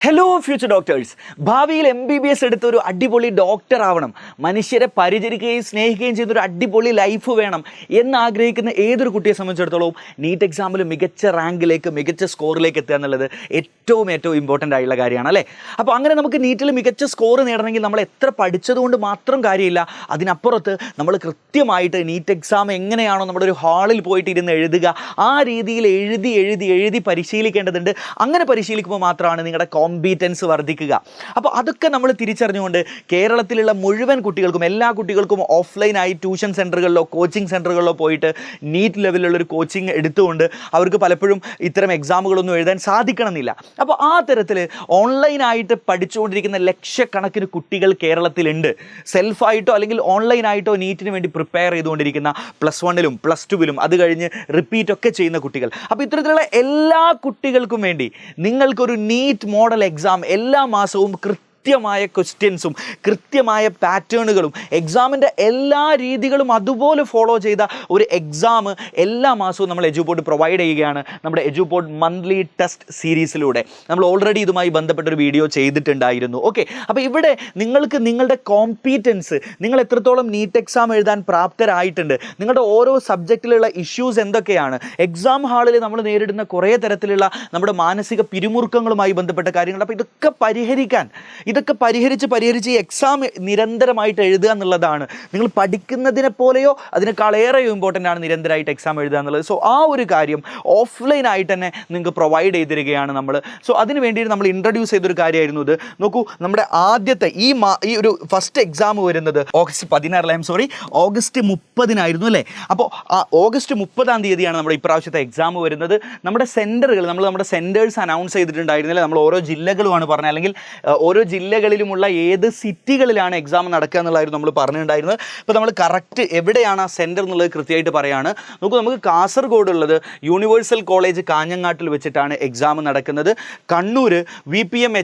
Hello future doctors. ഭാവിയിൽ MBBS എടുത്ത ഒരു അടിപൊളി ഡോക്ടർ ആവണം, മനുഷ്യരെ പരിചരിക്കുകയും സ്നേഹിക്കുകയും ചെയ്യുന്ന ഒരു അടിപൊളി ലൈഫ് വേണം എന്നാഗ്രഹിക്കുന്ന ഏതൊരു കുട്ടിയെ സംബന്ധിച്ചിടത്തോളം നീറ്റ് എക്സാമിൽ മികച്ച റാങ്കിലേക്ക്, മികച്ച സ്കോറിലേക്ക് എത്തുക എന്നുള്ളത് ഏറ്റവും ഇമ്പോർട്ടൻ്റ് ആയിട്ടുള്ള കാര്യമാണ് അല്ലേ. അപ്പോൾ അങ്ങനെ നമുക്ക് നീറ്റിൽ മികച്ച സ്കോർ നേടണമെങ്കിൽ നമ്മൾ എത്ര പഠിച്ചതുകൊണ്ട് മാത്രം കാര്യമില്ല. അതിനപ്പുറത്ത് നമ്മൾ കൃത്യമായിട്ട് നീറ്റ് എക്സാം എങ്ങനെയാണോ നമ്മുടെ ഒരു ഹാളിൽ പോയിട്ട് ഇരുന്ന് എഴുതുക, ആ രീതിയിൽ എഴുതി പരിശീലിക്കേണ്ടതുണ്ട്. അങ്ങനെ പരിശീലിക്കുമ്പോൾ മാത്രമാണ് നിങ്ങളുടെ കോമ്പീറ്റൻസ് വർദ്ധിക്കുക. അപ്പോൾ അതൊക്കെ നമ്മൾ തിരിച്ചറിഞ്ഞുകൊണ്ട് കേരളത്തിലുള്ള മുഴുവൻ കുട്ടികൾക്കും, എല്ലാ കുട്ടികൾക്കും ഓഫ്ലൈനായി ട്യൂഷൻ സെൻറ്ററുകളിലോ കോച്ചിങ് സെൻറ്ററുകളിലോ പോയിട്ട് നീറ്റ് ലെവലിലുള്ളൊരു കോച്ചിങ് എടുത്തുകൊണ്ട് അവർക്ക് പലപ്പോഴും ഇത്തരം എക്സാമുകളൊന്നും എഴുതാൻ സാധിക്കണമെന്നില്ല. അപ്പോൾ ആ തരത്തിൽ ഓൺലൈനായിട്ട് പഠിച്ചുകൊണ്ടിരിക്കുന്ന ലക്ഷക്കണക്കിന് കുട്ടികൾ കേരളത്തിലുണ്ട്. സെൽഫായിട്ടോ അല്ലെങ്കിൽ ഓൺലൈനായിട്ടോ നീറ്റിന് വേണ്ടി പ്രിപ്പയർ ചെയ്തുകൊണ്ടിരിക്കുന്ന +1-ലും +2-ലും അത് കഴിഞ്ഞ് റിപ്പീറ്റൊക്കെ ചെയ്യുന്ന കുട്ടികൾ. അപ്പോൾ ഇത്തരത്തിലുള്ള എല്ലാ കുട്ടികൾക്കും വേണ്ടി നിങ്ങൾക്കൊരു നീറ്റ് മോഡൽ എക്സാം എല്ലാ മാസവും കൃത്യമായ ക്വസ്റ്റ്യൻസും കൃത്യമായ പാറ്റേണുകളും എക്സാമിൻ്റെ എല്ലാ രീതികളും അതുപോലെ ഫോളോ ചെയ്ത ഒരു എക്സാം എല്ലാ മാസവും നമ്മൾ എജുപോർട്ട് പ്രൊവൈഡ് ചെയ്യുകയാണ്. നമ്മുടെ എജുപോർട്ട് മന്ത്ലി ടെസ്റ്റ് സീരീസിലൂടെ നമ്മൾ ഓൾറെഡി ഇതുമായി ബന്ധപ്പെട്ടൊരു വീഡിയോ ചെയ്തിട്ടുണ്ടായിരുന്നു. ഓക്കെ, അപ്പോൾ ഇവിടെ നിങ്ങൾക്ക് നിങ്ങളുടെ കോമ്പീറ്റൻസ്, നിങ്ങൾ എത്രത്തോളം നീറ്റ് എക്സാം എഴുതാൻ പ്രാപ്തരായിട്ടുണ്ട്, നിങ്ങളുടെ ഓരോ സബ്ജക്റ്റിലുള്ള ഇഷ്യൂസ് എന്തൊക്കെയാണ്, എക്സാം ഹാളിൽ നമ്മൾ നേരിടുന്ന കുറേ തരത്തിലുള്ള നമ്മുടെ മാനസിക പിരിമുറുക്കങ്ങളുമായി ബന്ധപ്പെട്ട കാര്യങ്ങൾ, അപ്പോൾ ഇതൊക്കെ പരിഹരിച്ച് ഈ എക്സാം നിരന്തരമായിട്ട് എഴുതുക എന്നുള്ളതാണ്. നിങ്ങൾ പഠിക്കുന്നതിനെ പോലെയോ അതിനേക്കാളേറെ ഇമ്പോർട്ടൻ്റ് ആണ് നിരന്തരമായിട്ട് എക്സാം എഴുതുക എന്നുള്ളത്. സോ ആ ഒരു കാര്യം ഓഫ്ലൈനായിട്ട് തന്നെ നിങ്ങൾക്ക് പ്രൊവൈഡ് ചെയ്തിരിക്കുകയാണ് നമ്മൾ. സോ അതിന് വേണ്ടിയിട്ട് നമ്മൾ ഇൻട്രൊഡ്യൂസ് ചെയ്തൊരു കാര്യമായിരുന്നു ഇത്. നോക്കൂ, നമ്മുടെ ആദ്യത്തെ ഈ ഒരു ഫസ്റ്റ് എക്സാം വരുന്നത് ഓഗസ്റ്റ് 30 അല്ലേ. അപ്പോൾ ഓഗസ്റ്റ് 30 തീയതിയാണ് നമ്മുടെ ഇപ്രാവശ്യത്തെ എക്സാം വരുന്നത്. നമ്മുടെ സെൻറ്ററുകൾ നമ്മുടെ സെൻറ്റേഴ്സ് അനൗൺസ് ചെയ്തിട്ടുണ്ടായിരുന്നില്ല. നമ്മൾ ഓരോ ജില്ലകളുമാണ് പറഞ്ഞത്, അല്ലെങ്കിൽ ഓരോ ജില്ലകളിലുമുള്ള ഏത് സിറ്റികളിലാണ് എക്സാം നടക്കുക എന്നുള്ളതായിരുന്നു നമ്മൾ പറഞ്ഞിട്ടുണ്ടായിരുന്നത്. അപ്പോൾ നമ്മൾ കറക്റ്റ് എവിടെയാണ് ആ സെൻറ്റർ എന്നുള്ളത് കൃത്യമായിട്ട് പറയുകയാണ്. നമുക്ക് കാസർഗോഡ് ഉള്ളത് യൂണിവേഴ്സൽ കോളേജ് കാഞ്ഞങ്ങാട്ടിൽ വെച്ചിട്ടാണ് എക്സാം നടക്കുന്നത്. Kannur VPM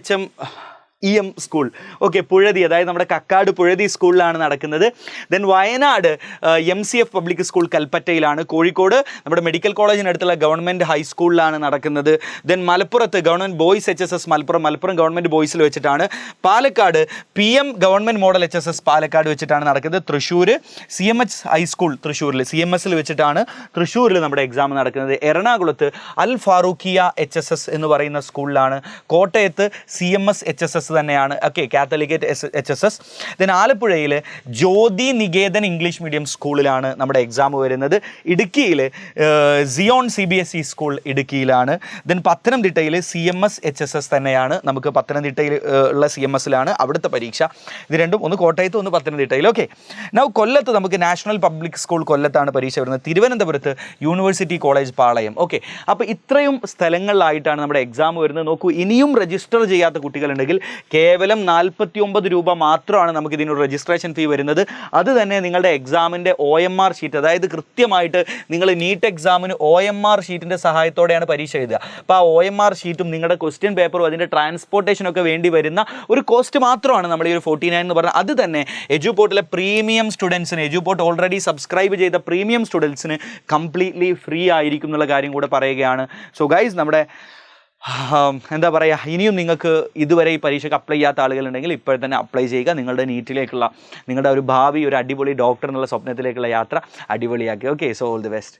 EM school, okay, Puzhathi, അതായത് നമ്മുടെ കക്കാട് പുഴതി സ്കൂളിലാണ് നടക്കുന്നത്. Then Wayanad MCF public school കൽപ്പറ്റയിലാണ്. കോഴിക്കോട് നമ്മുടെ മെഡിക്കൽ കോളേജിനടുത്തുള്ള ഗവൺമെൻറ് ഹൈസ്കൂളിലാണ് നടക്കുന്നത്. ദെൻ മലപ്പുറത്ത് government boys HSS Malappuram government ബോയ്സിൽ വെച്ചിട്ടാണ്. Palakkad PM government model HSS Palakkad വെച്ചിട്ടാണ് നടക്കുന്നത്. തൃശ്ശൂർ CMH ഹൈസ്കൂൾ തൃശ്ശൂരിൽ CMSൽ വെച്ചിട്ടാണ് തൃശ്ശൂരിൽ നമ്മുടെ എക്സാം നടക്കുന്നത്. എറണാകുളത്ത് അൽ ഫാറൂഖിയ HSS എന്ന് പറയുന്ന സ്കൂളിലാണ്. കോട്ടയത്ത് CMS HSS തന്നെയാണ്, ഓക്കെ, കാത്തലിക്കേറ്റ് HSS. ദെൻ ആലപ്പുഴയിൽ ജ്യോതി നികേതൻ ഇംഗ്ലീഷ് മീഡിയം സ്കൂളിലാണ് നമ്മുടെ എക്സാം വരുന്നത്. ഇടുക്കിയിൽ സിയോൺ CBSE സ്കൂൾ ഇടുക്കിയിലാണ്. ദെൻ പത്തനംതിട്ടയിൽ CMS HSS തന്നെയാണ്. നമുക്ക് പത്തനംതിട്ടയിൽ ഉള്ള CMSലാണ് അവിടുത്തെ പരീക്ഷ. ഇത് രണ്ടും, ഒന്ന് കോട്ടയത്ത് ഒന്ന് പത്തനംതിട്ടയിൽ. ഓക്കെ, നൗ കൊല്ലത്ത് നമുക്ക് നാഷണൽ പബ്ലിക് സ്കൂൾ കൊല്ലത്താണ് പരീക്ഷ വരുന്നത്. തിരുവനന്തപുരത്ത് യൂണിവേഴ്സിറ്റി കോളേജ് പാളയം. ഓക്കെ, അപ്പോൾ ഇത്രയും സ്ഥലങ്ങളിലായിട്ടാണ് നമ്മുടെ എക്സാം വരുന്നത്. നോക്കൂ, ഇനിയും രജിസ്റ്റർ ചെയ്യാത്ത കുട്ടികളുണ്ടെങ്കിൽ കേവലം 49 രൂപ മാത്രമാണ് നമുക്ക് ഇതിനൊരു രജിസ്ട്രേഷൻ ഫീ വരുന്നത്. അത് തന്നെ നിങ്ങളുടെ എക്സാമിൻ്റെ OMR ഷീറ്റ്, അതായത് കൃത്യമായിട്ട് നിങ്ങൾ നീറ്റ് എക്സാമിന് OMR ഷീറ്റിൻ്റെ സഹായത്തോടെയാണ് പരീക്ഷ എഴുതുക. അപ്പോൾ ആ OMR ഷീറ്റും നിങ്ങളുടെ ക്വസ്റ്റ്യൻ പേപ്പറും അതിൻ്റെ ട്രാൻസ്പോർട്ടേഷനൊക്കെ വേണ്ടി വരുന്ന ഒരു കോസ്റ്റ് മാത്രമാണ് നമ്മൾ ഈ ഒരു 49 എന്ന് പറഞ്ഞാൽ. അത് തന്നെ എജുപോർട്ടിലെ പ്രീമിയം സ്റ്റുഡൻസിന്, എജുപോർട്ട് ഓൾറെഡി സബ്സ്ക്രൈബ് ചെയ്ത പ്രീമിയം സ്റ്റുഡൻസിന് കംപ്ലീറ്റ്ലി ഫ്രീ ആയിരിക്കും എന്നുള്ള കാര്യം കൂടെ പറയുകയാണ്. സോ ഗൈസ്, നമ്മുടെ എന്താ പറയുക, ഇനിയും നിങ്ങൾക്ക് ഇതുവരെ ഈ പരീക്ഷയ്ക്ക് അപ്ലൈ ചെയ്യാത്ത ആളുകളുണ്ടെങ്കിൽ ഇപ്പോൾ തന്നെ അപ്ലൈ ചെയ്യുക. നിങ്ങളുടെ നീറ്റിലേക്കുള്ള, നിങ്ങളുടെ ഒരു ഭാവി, ഒരു അടിപൊളി ഡോക്ടർ എന്നുള്ള സ്വപ്നത്തിലേക്കുള്ള യാത്ര അടിപൊളിയാക്കി. Okay, so all the best.